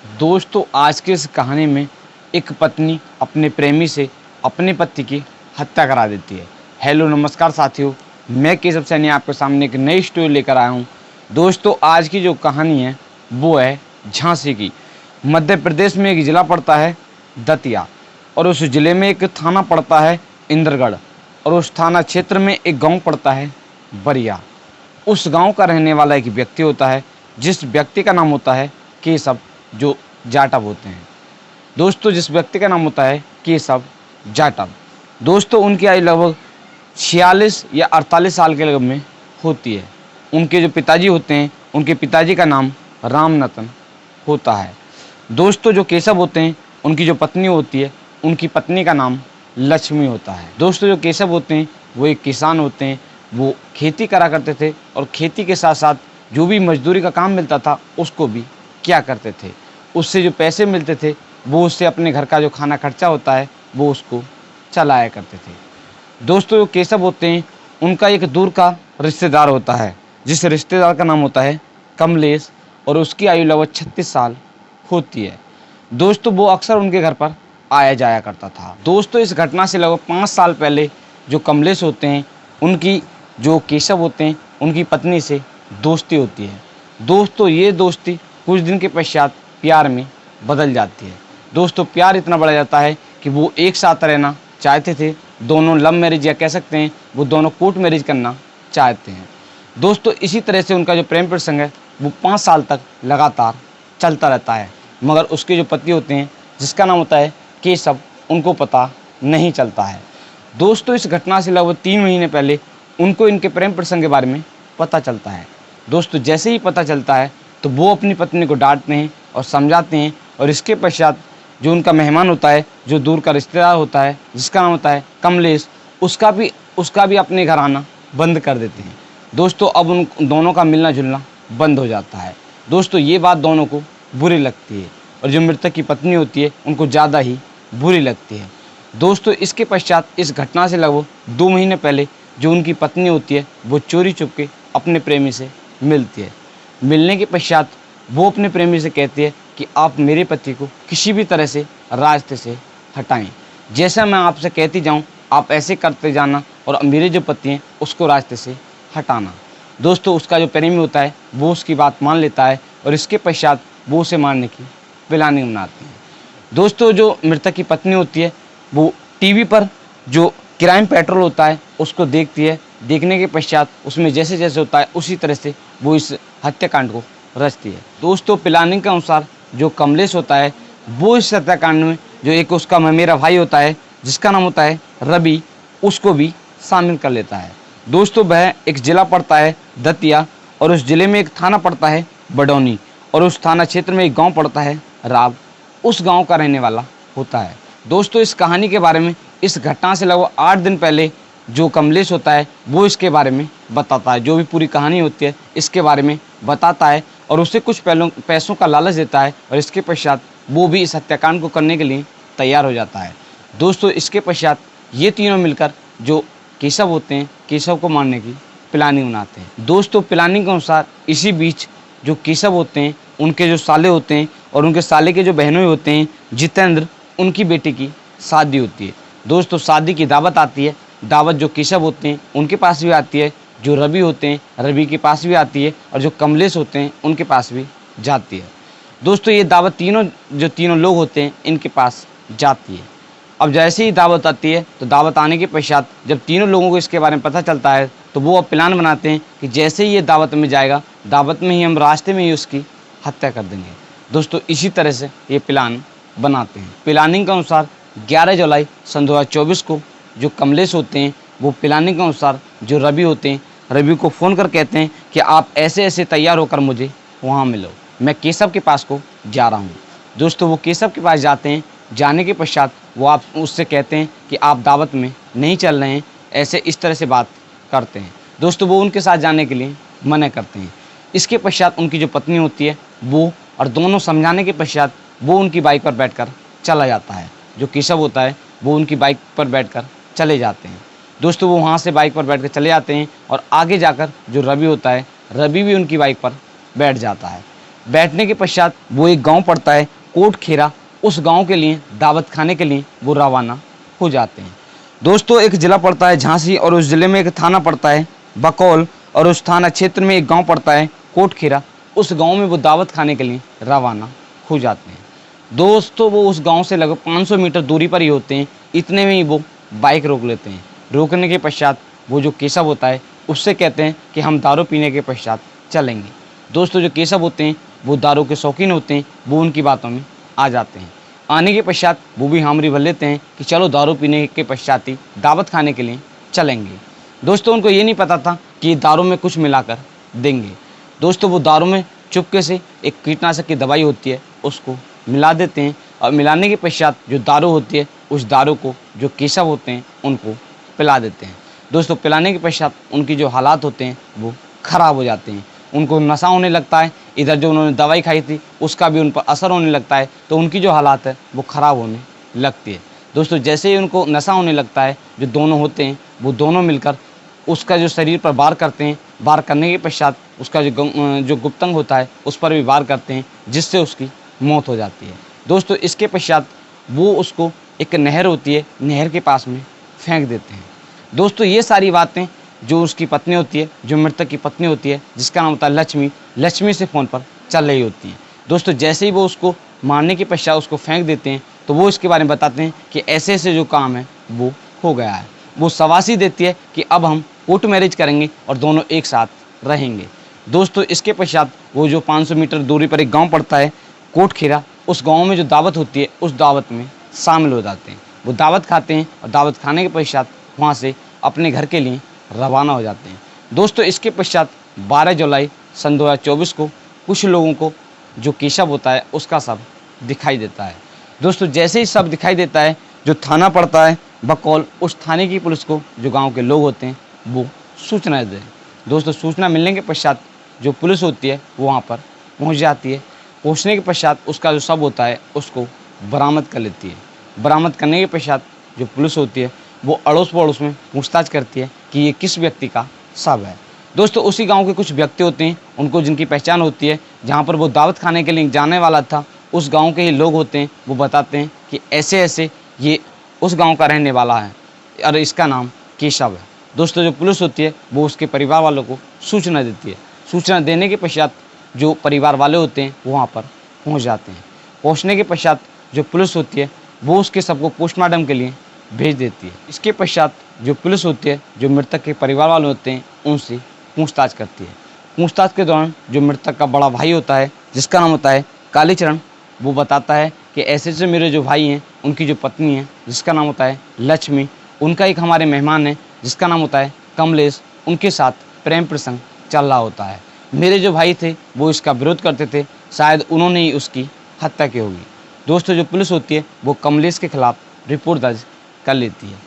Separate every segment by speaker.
Speaker 1: दोस्तों आज की इस कहानी में एक पत्नी अपने प्रेमी से अपने पति की हत्या करा देती है। हेलो नमस्कार साथियों, मैं केशव सैनी आपके सामने एक नई स्टोरी लेकर आया हूँ। दोस्तों आज की जो कहानी है वो है झांसी की। मध्य प्रदेश में एक ज़िला पड़ता है दतिया और उस ज़िले में एक थाना पड़ता है इंद्रगढ़ और उस थाना क्षेत्र में एक गांव पड़ता है बरिया। उस गांव का रहने वाला एक व्यक्ति होता है जिस व्यक्ति का नाम होता है केशव, जो जाटव होते हैं। दोस्तों जिस व्यक्ति का नाम होता है केशव जाटव, दोस्तों उनकी आयु लगभग 46 या 48 साल के लगभग में होती है। उनके जो पिताजी होते हैं, उनके पिताजी का नाम रामनतन होता है। दोस्तों जो केशव होते हैं, उनकी जो पत्नी होती है, उनकी पत्नी का नाम लक्ष्मी होता है। दोस्तों जो केशव होते हैं वो एक किसान होते हैं। वो खेती करा करते थे और खेती के साथ साथ जो भी मजदूरी का काम मिलता था उसको भी क्या करते थे। उससे जो पैसे मिलते थे वो उससे अपने घर का जो खाना खर्चा होता है वो उसको चलाया करते थे। दोस्तों जो केशव होते हैं उनका एक दूर का रिश्तेदार होता है जिस रिश्तेदार का नाम होता है कमलेश और उसकी आयु लगभग 36 साल होती है। दोस्तों वो अक्सर उनके घर पर आया जाया करता था। दोस्तों इस घटना से लगभग 5 साल पहले जो कमलेश होते हैं उनकी जो केशव होते हैं उनकी पत्नी से दोस्ती होती है। दोस्तों ये दोस्ती कुछ दिन के पश्चात प्यार में बदल जाती है। दोस्तों प्यार इतना बढ़ जाता है कि वो एक साथ रहना चाहते थे। दोनों लव मैरिज या कह सकते हैं वो दोनों कोर्ट मैरिज करना चाहते हैं। दोस्तों इसी तरह से उनका जो प्रेम प्रसंग है वो 5 साल तक लगातार चलता रहता है, मगर उसके जो पति होते हैं जिसका नाम होता है केशव, उनको पता नहीं चलता है। दोस्तों इस घटना से लगभग 3 महीने पहले उनको इनके प्रेम प्रसंग के बारे में पता चलता है। दोस्तों जैसे ही पता चलता है तो वो अपनी पत्नी को डांटते हैं और समझाते हैं और इसके पश्चात जो उनका मेहमान होता है, जो दूर का रिश्तेदार होता है जिसका नाम होता है कमलेश, उसका भी अपने घर आना बंद कर देते हैं। दोस्तों अब उन दोनों का मिलना जुलना बंद हो जाता है। दोस्तों ये बात दोनों को बुरी लगती है और जो मृतक की पत्नी होती है उनको ज़्यादा ही बुरी लगती है। दोस्तों इसके पश्चात इस घटना से लगभग 2 महीने पहले जो उनकी पत्नी होती है वो चोरी चुपके अपने प्रेमी से मिलती है। मिलने के पश्चात वो अपने प्रेमी से कहती है कि आप मेरे पति को किसी भी तरह से रास्ते से हटाएं। जैसा मैं आपसे कहती जाऊं आप ऐसे करते जाना और मेरे जो पति हैं उसको रास्ते से हटाना। दोस्तों उसका जो प्रेमी होता है वो उसकी बात मान लेता है और इसके पश्चात वो उसे मारने की प्लानिंग बनाती है। दोस्तों जो मृतक की पत्नी होती है वो टीवी पर जो क्राइम पेट्रोल होता है उसको देखती है। देखने के पश्चात उसमें जैसे जैसे होता है उसी तरह से वो इस हत्याकांड को रचती है। दोस्तों प्लानिंग के अनुसार जो कमलेश होता है वो इस हत्याकांड में जो एक उसका मेरा भाई होता है जिसका नाम होता है रवि, उसको भी शामिल कर लेता है। दोस्तों वह एक ज़िला पड़ता है दतिया और उस ज़िले में एक थाना पड़ता है बडौनी और उस थाना क्षेत्र में एक गाँव पड़ता है राव, उस गाँव का रहने वाला होता है। दोस्तों इस कहानी के बारे में इस घटना से लगभग 8 दिन पहले जो कमलेश होता है वो इसके बारे में बताता है। जो भी पूरी कहानी होती है इसके बारे में बताता है और उसे कुछ पैसों का लालच देता है और इसके पश्चात वो भी इस हत्याकांड को करने के लिए तैयार हो जाता है। दोस्तों इसके पश्चात ये तीनों मिलकर जो केशव होते हैं, केशव को मारने की प्लानिंग बनाते हैं। दोस्तों प्लानिंग के अनुसार इसी बीच जो केशव होते हैं उनके जो साले होते हैं और उनके साले के जो बहनों होते हैं जितेंद्र, उनकी बेटी की शादी होती है। दोस्तों शादी की दावत आती है। दावत जो केशव होते हैं उनके पास भी आती है, जो रवि होते हैं रवि के पास भी आती है और जो कमलेश होते हैं उनके पास भी जाती है। दोस्तों ये दावत तीनों लोग होते हैं इनके पास जाती है। अब जैसे ही दावत आती है तो दावत आने के पश्चात जब तीनों लोगों को इसके बारे में पता चलता है तो वो अब प्लान बनाते हैं कि जैसे ही ये दावत में जाएगा, दावत में ही हम रास्ते में ही उसकी हत्या कर देंगे। दोस्तों इसी तरह से ये प्लान बनाते हैं। प्लानिंग के अनुसार 11 जुलाई सन 2024 को जो कमलेश होते हैं वो प्लानिंग के अनुसार जो रवि होते हैं, रवि को फ़ोन कर कहते हैं कि आप ऐसे ऐसे तैयार होकर मुझे वहाँ मिलो, मैं केशव के पास को जा रहा हूँ। दोस्तों वो केशव के पास जाते हैं। जाने के पश्चात वो आप उससे कहते हैं कि आप दावत में नहीं चल रहे हैं, ऐसे इस तरह से बात करते हैं। दोस्तों वो उनके साथ जाने के लिए मना करते हैं। इसके पश्चात उनकी जो पत्नी होती है वो और दोनों समझाने के पश्चात वो उनकी बाइक पर बैठकर चला जाता है। जो केशव होता है वो उनकी बाइक पर बैठकर चले जाते हैं। दोस्तों वो वहाँ से बाइक पर बैठकर चले जाते हैं और आगे जाकर जो रवि होता है, रवि भी उनकी बाइक पर बैठ जाता है। बैठने के पश्चात वो एक गांव पड़ता है कोटखेरा, उस गांव के लिए दावत खाने के लिए वो रवाना हो जाते हैं। दोस्तों एक ज़िला पड़ता है झांसी और उस ज़िले में एक थाना पड़ता है बकौल और उस थाना क्षेत्र में एक गांव पड़ता है कोटखेरा, उस गांव में वो दावत खाने के लिए रवाना हो जाते हैं। दोस्तों वो उस गांव से लगभग 500 मीटर दूरी पर ही होते हैं, इतने में ही वो बाइक रोक लेते हैं। रोकने के पश्चात वो जो केशव होता है उससे कहते हैं कि हम दारू पीने के पश्चात चलेंगे। दोस्तों जो केशव होते हैं वो दारू के शौकीन होते हैं, वो उनकी बातों में आ जाते हैं। आने के पश्चात वो भी हामरी भर लेते हैं कि चलो दारू पीने के पश्चात ही दावत खाने के लिए चलेंगे। दोस्तों उनको ये नहीं पता था कि दारू में कुछ मिलाकर देंगे। दोस्तों वो दारू में चुपके से एक कीटनाशक की दवाई होती है उसको मिला देते हैं और मिलाने के पश्चात जो दारू होती है उस दारू को जो केशव होते हैं उनको पिला देते हैं। दोस्तों पिलाने के पश्चात उनकी जो हालात होते हैं वो ख़राब हो जाते हैं, उनको नशा होने लगता है, इधर जो उन्होंने दवाई खाई थी उसका भी उन पर असर होने लगता है, तो उनकी जो हालात है वो ख़राब होने लगती है। दोस्तों जैसे ही उनको नशा होने लगता है, जो दोनों होते हैं वो दोनों मिलकर उसका जो शरीर पर वार करते हैं, वार करने के पश्चात उसका जो गुप्तंग होता है उस पर भी वार करते हैं, जिससे उसकी मौत हो जाती है। दोस्तों इसके पश्चात वो उसको एक नहर होती है, नहर के पास में फेंक देते हैं। दोस्तों ये सारी बातें जो उसकी पत्नी होती है, जो मृतक की पत्नी होती है जिसका नाम होता है लक्ष्मी से फ़ोन पर चल रही होती है। दोस्तों जैसे ही वो उसको मारने के पश्चात उसको फेंक देते हैं तो वो इसके बारे में बताते हैं कि ऐसे ऐसे जो काम है वो हो गया है। वो शाबाशी देती है कि अब हम कोर्ट मैरिज करेंगे और दोनों एक साथ रहेंगे। दोस्तों इसके पश्चात वो जो 500 मीटर दूरी पर एक गाँव पड़ता है कोटखेरा, उस गाँव में जो दावत होती है उस दावत में शामिल हो जाते हैं। वो दावत खाते हैं और दावत खाने के पश्चात वहाँ से अपने घर के लिए रवाना हो जाते हैं। दोस्तों इसके पश्चात 12 जुलाई सन 2024 को कुछ लोगों को जो केशव होता है उसका शव दिखाई देता है। दोस्तों जैसे ही शव दिखाई देता है, जो थाना पड़ता है बकौल, उस थाने की पुलिस को जो गांव के लोग होते हैं वो सूचना देते हैं। दोस्तों सूचना मिलने के पश्चात जो पुलिस होती है वो वहाँ पर पहुँच जाती है। पहुँचने के पश्चात उसका जो शव होता है उसको बरामद कर लेती है। बरामद करने के पश्चात जो पुलिस होती है वो अड़ोस पड़ोस में पूछताछ करती है कि ये किस व्यक्ति का शव है। दोस्तों उसी गांव के कुछ व्यक्ति होते हैं, उनको जिनकी पहचान होती है, जहां पर वो दावत खाने के लिए जाने वाला था उस गांव के ही लोग होते हैं, वो बताते हैं कि ऐसे ऐसे ये उस गांव का रहने वाला है और इसका नाम केशव है। दोस्तों जो पुलिस होती है वो उसके परिवार वालों को सूचना देती है। सूचना देने के पश्चात जो परिवार वाले होते हैं वो वहाँ पर पहुँच जाते हैं। पहुँचने के पश्चात जो पुलिस होती है वो उसके शव को पोस्टमार्टम के लिए भेज देती है। इसके पश्चात जो पुलिस होती है, जो मृतक के परिवार वाले होते हैं, उनसे पूछताछ करती है। पूछताछ के दौरान जो मृतक का बड़ा भाई होता है जिसका नाम होता है कालीचरण, वो बताता है कि ऐसे ऐसे मेरे जो भाई हैं उनकी जो पत्नी है जिसका नाम होता है लक्ष्मी, उनका एक हमारे मेहमान है जिसका नाम होता है कमलेश, उनके साथ प्रेम प्रसंग चल रहा होता है। मेरे जो भाई थे वो इसका विरोध करते थे, शायद उन्होंने ही उसकी हत्या की होगी। दोस्तों जो पुलिस होती है वो कमलेश के खिलाफ रिपोर्ट दर्ज कर लेती है।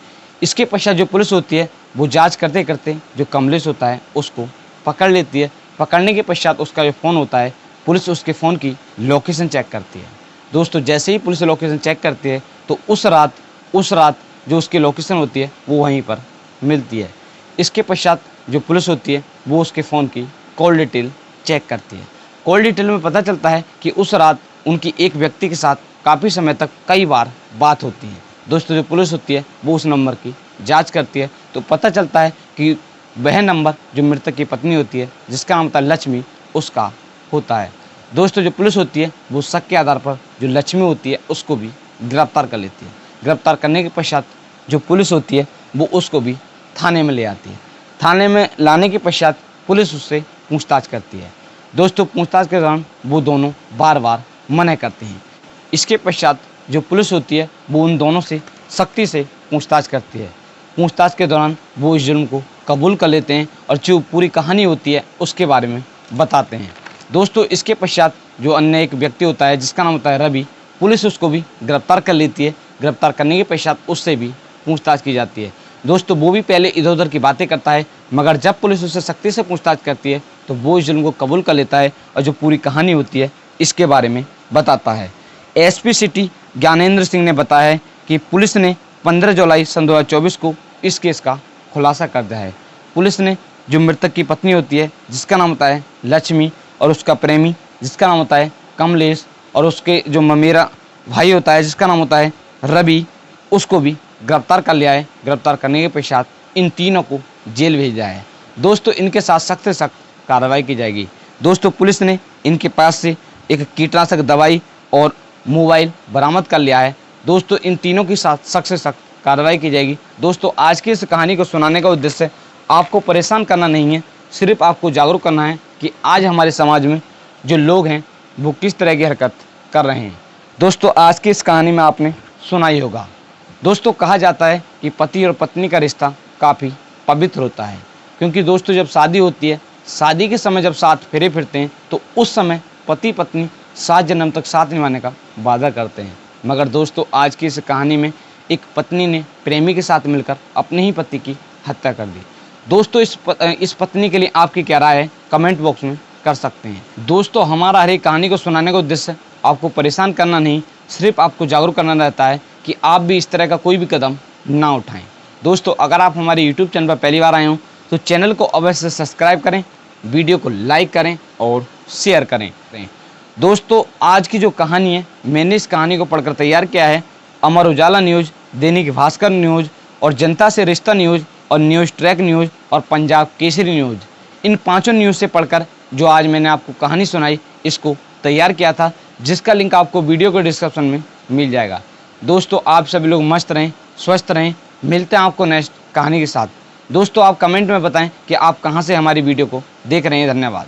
Speaker 1: इसके पश्चात जो पुलिस होती है वो जांच करते करते जो कमलेश होता है उसको पकड़ लेती है। पकड़ने के पश्चात उसका जो फ़ोन होता है, पुलिस उसके फ़ोन की लोकेशन चेक करती है। दोस्तों जैसे ही पुलिस लोकेशन चेक करती है तो उस रात जो उसकी लोकेशन होती है वो वहीं पर मिलती है। इसके पश्चात जो पुलिस होती है वो उसके फ़ोन की कॉल डिटेल चेक करती है। कॉल डिटेल में पता चलता है कि उस रात उनकी एक व्यक्ति के साथ काफ़ी समय तक कई बार बात होती है। दोस्तों जो पुलिस होती है वो उस नंबर की जांच करती है तो पता चलता है कि वह नंबर जो मृतक की पत्नी होती है जिसका नाम होता है लक्ष्मी, उसका होता है। दोस्तों जो पुलिस होती है वो शक के आधार पर जो लक्ष्मी होती है उसको भी गिरफ्तार कर लेती है। गिरफ्तार करने के पश्चात जो पुलिस होती है वो उसको भी थाने में ले आती है। थाने में लाने के पश्चात पुलिस उससे पूछताछ करती है। दोस्तों पूछताछ के दौरान वो दोनों बार बार मना करते हैं। इसके पश्चात जो पुलिस होती है वो उन दोनों से सख्ती से पूछताछ करती है। पूछताछ के दौरान वो इस जुर्म को कबूल कर लेते हैं और जो पूरी कहानी होती है उसके बारे में बताते हैं। दोस्तों इसके पश्चात जो अन्य एक व्यक्ति होता है जिसका नाम होता है रवि, पुलिस उसको भी गिरफ्तार कर लेती है। गिरफ्तार करने के पश्चात उससे भी पूछताछ की जाती है। दोस्तों वो भी पहले इधर उधर की बातें करता है, मगर जब पुलिस उससे सख्ती से पूछताछ करती है तो वो इस जुर्म को कबूल कर लेता है और जो पूरी कहानी होती है इसके बारे में बताता है। एसपी सिटी ज्ञानेंद्र सिंह ने बताया है कि पुलिस ने 15 जुलाई सन 2024 को इस केस का खुलासा कर दिया है। पुलिस ने जो मृतक की पत्नी होती है जिसका नाम होता है लक्ष्मी और उसका प्रेमी जिसका नाम होता है कमलेश, और उसके जो ममेरा भाई होता है जिसका नाम होता है रवि, उसको भी गिरफ्तार कर लिया है। गिरफ्तार करने के पश्चात इन तीनों को जेल भेजा है। दोस्तों इनके साथ सख्त से सख्त कार्रवाई की जाएगी। दोस्तों पुलिस ने इनके पास से एक कीटनाशक दवाई और मोबाइल बरामद कर लिया है। दोस्तों इन तीनों के साथ सख्त से सख्त कार्रवाई की जाएगी। दोस्तों आज की इस कहानी को सुनाने का उद्देश्य आपको परेशान करना नहीं है, सिर्फ आपको जागरूक करना है कि आज हमारे समाज में जो लोग हैं वो किस तरह की हरकत कर रहे हैं। दोस्तों आज की इस कहानी में आपने सुना ही होगा। दोस्तों कहा जाता है कि पति और पत्नी का रिश्ता काफ़ी पवित्र होता है, क्योंकि दोस्तों जब शादी होती है, शादी के समय जब साथ फेरे फिरते हैं तो उस समय पति पत्नी 7 जन्म तक साथ निभाने का वादा करते हैं। मगर दोस्तों आज की इस कहानी में एक पत्नी ने प्रेमी के साथ मिलकर अपने ही पति की हत्या कर दी। दोस्तों इस पत्नी के लिए आपकी क्या राय है, कमेंट बॉक्स में कर सकते हैं। दोस्तों हमारा हर एक कहानी को सुनाने का उद्देश्य आपको परेशान करना नहीं, सिर्फ आपको जागरूक करना रहता है कि आप भी इस तरह का कोई भी कदम ना उठाएं। दोस्तों अगर आप हमारे यूट्यूब चैनल पर पहली बार आए हो तो चैनल को अवश्य सब्सक्राइब करें, वीडियो को लाइक करें और शेयर करें। दोस्तों आज की जो कहानी है, मैंने इस कहानी को पढ़कर तैयार किया है अमर उजाला न्यूज़, दैनिक भास्कर न्यूज़ और जनता से रिश्ता न्यूज़ और न्यूज़ ट्रैक न्यूज़ और पंजाब केसरी न्यूज़, इन 5 न्यूज़ से पढ़कर जो आज मैंने आपको कहानी सुनाई इसको तैयार किया था, जिसका लिंक आपको वीडियो के डिस्क्रिप्शन में मिल जाएगा। दोस्तों आप सभी लोग मस्त रहें, स्वस्थ रहें। मिलते हैं आपको नेक्स्ट कहानी के साथ। दोस्तों आप कमेंट में बताएं कि आप कहां से हमारी वीडियो को देख रहे हैं। धन्यवाद।